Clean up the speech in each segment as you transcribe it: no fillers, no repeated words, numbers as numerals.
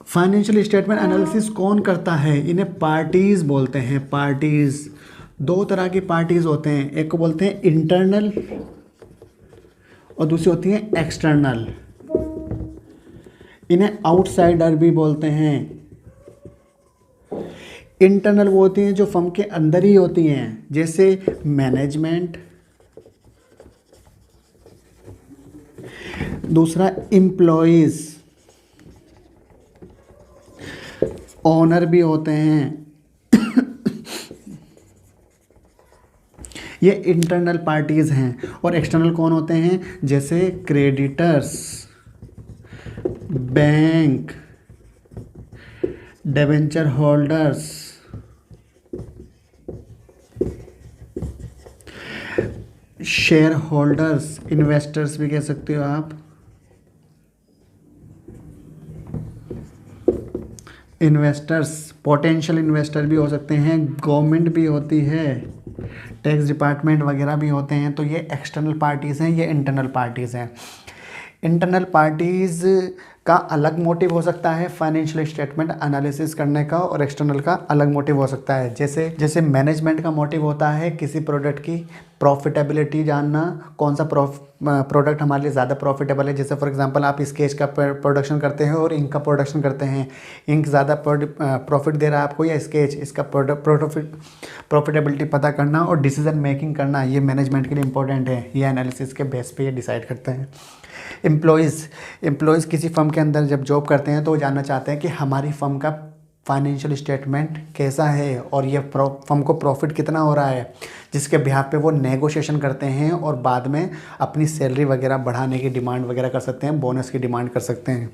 Financial statement analysis कौन करता है? इन्हें पार्टीज बोलते हैं। पार्टीज, दो तरह की पार्टीज होते हैं, एक को बोलते हैं इंटरनल और दूसरी होती है एक्सटर्नल। इन्हें आउटसाइडर भी बोलते हैं। इंटरनल वो होती हैं जो फर्म के अंदर ही होती हैं, जैसे मैनेजमेंट, दूसरा एम्प्लॉयज, ओनर भी होते हैं। ये इंटरनल पार्टीज हैं। और एक्सटर्नल कौन होते हैं? जैसे creditors, bank, debenture holders, share holders, investors भी कह सकते हो आप। इन्वेस्टर्स, पोटेंशियल इन्वेस्टर भी हो सकते हैं, गवर्नमेंट भी होती है, टैक्स डिपार्टमेंट वगैरह भी होते हैं। तो ये एक्सटर्नल पार्टीज़ हैं, ये इंटरनल पार्टीज़ हैं। इंटरनल पार्टीज़ का अलग मोटिव हो सकता है फाइनेंशियल स्टेटमेंट एनालिसिस करने का, और एक्सटर्नल का अलग मोटिव हो सकता है। जैसे मैनेजमेंट का मोटिव होता है किसी प्रोडक्ट की प्रॉफिटेबिलिटी जानना, कौन सा प्रोडक्ट हमारे लिए ज़्यादा प्रॉफिटेबल है। जैसे फॉर एग्जांपल आप स्केच का प्रोडक्शन करते हैं और इंक का प्रोडक्शन करते हैं, इंक ज़्यादा प्रॉफिट दे रहा है आपको या स्केच, इसका प्रॉफिटेबिलिटी पता करना और डिसीजन मेकिंग करना, ये मैनेजमेंट के लिए इंपॉर्टेंट है। ये एनालिसिस के बेस पे ये डिसाइड करते हैं। एम्प्लॉयज़ किसी फर्म के अंदर जब जॉब करते हैं तो वो जानना चाहते हैं कि हमारी फर्म का फाइनेंशियल स्टेटमेंट कैसा है और ये फर्म को प्रॉफिट कितना हो रहा है, जिसके बिहाफ पे वो नेगोशिएशन करते हैं और बाद में अपनी सैलरी वगैरह बढ़ाने की डिमांड वगैरह कर सकते हैं, बोनस की डिमांड कर सकते हैं।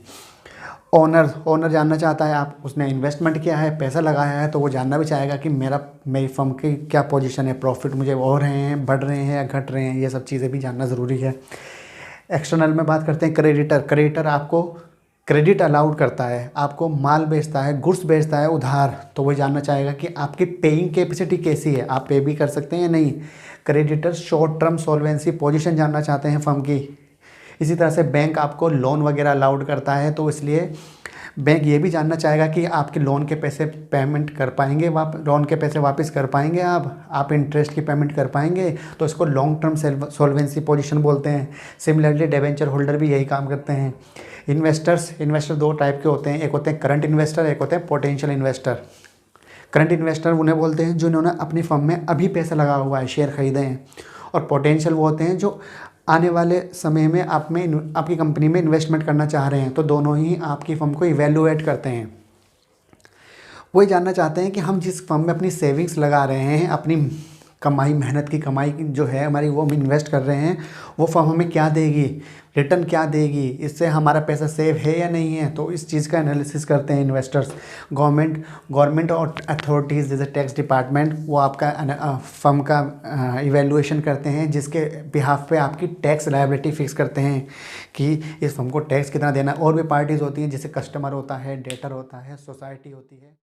ओनर जानना चाहता है, आप उसने इन्वेस्टमेंट किया है, पैसा लगाया है, तो वो जानना भी चाहेगा कि मेरी फर्म की क्या पोजीशन है, प्रॉफिट मुझे हो रहे हैं, बढ़ रहे हैं या घट रहे हैं, ये सब चीज़ें भी जानना ज़रूरी है। एक्सटर्नल में बात करते हैं क्रेडिटर आपको क्रेडिट अलाउड करता है, आपको माल बेचता है, गुड्स बेचता है उधार, तो वो जानना चाहेगा कि आपकी पेइंग कैपेसिटी कैसी है, आप पे भी कर सकते हैं या नहीं। Creditor short term solvency position जानना चाहते हैं फर्म की। इसी तरह से बैंक आपको लोन वगैरह अलाउड करता है, तो इसलिए बैंक ये भी जानना चाहेगा कि आपके लोन के पैसे पेमेंट कर पाएंगे, लोन के पैसे वापस कर पाएंगे, आप इंटरेस्ट की पेमेंट कर पाएंगे, तो इसको लॉन्ग टर्म सॉल्वेंसी पोजीशन बोलते हैं। सिमिलरली डिबेंचर होल्डर भी यही काम करते हैं। इन्वेस्टर दो टाइप के होते हैं, एक होते हैं करंट इन्वेस्टर, एक होते हैं पोटेंशियल इन्वेस्टर। करंट इन्वेस्टर उन्हें बोलते हैं जिन्होंने अपनी फर्म में अभी पैसा लगा हुआ है, शेयर खरीदे हैं। और पोटेंशियल वो होते हैं जो आने वाले समय में आपकी कंपनी में इन्वेस्टमेंट करना चाह रहे हैं, तो दोनों ही आपकी फर्म को इवैल्यूएट करते हैं। वही जानना चाहते हैं कि हम जिस फर्म में अपनी सेविंग्स लगा रहे हैं, अपनी कमाई, मेहनत की कमाई जो है हमारी, वो हम इन्वेस्ट कर रहे हैं, वो फर्म हमें क्या देगी, रिटर्न क्या देगी, इससे हमारा पैसा सेव है या नहीं है। तो इस चीज़ का एनालिसिस करते हैं इन्वेस्टर्स। गवर्नमेंट और अथॉरिटीज़ जैसे टैक्स डिपार्टमेंट, वो आपका फर्म का इवैल्यूएशन करते हैं, जिसके बिहाफ पे आपकी टैक्स लायबिलिटी फिक्स करते हैं कि इस फर्म को टैक्स कितना देना। और भी पार्टीज़ होती हैं, जैसे कस्टमर होता है, डेटर होता है, सोसाइटी होती है।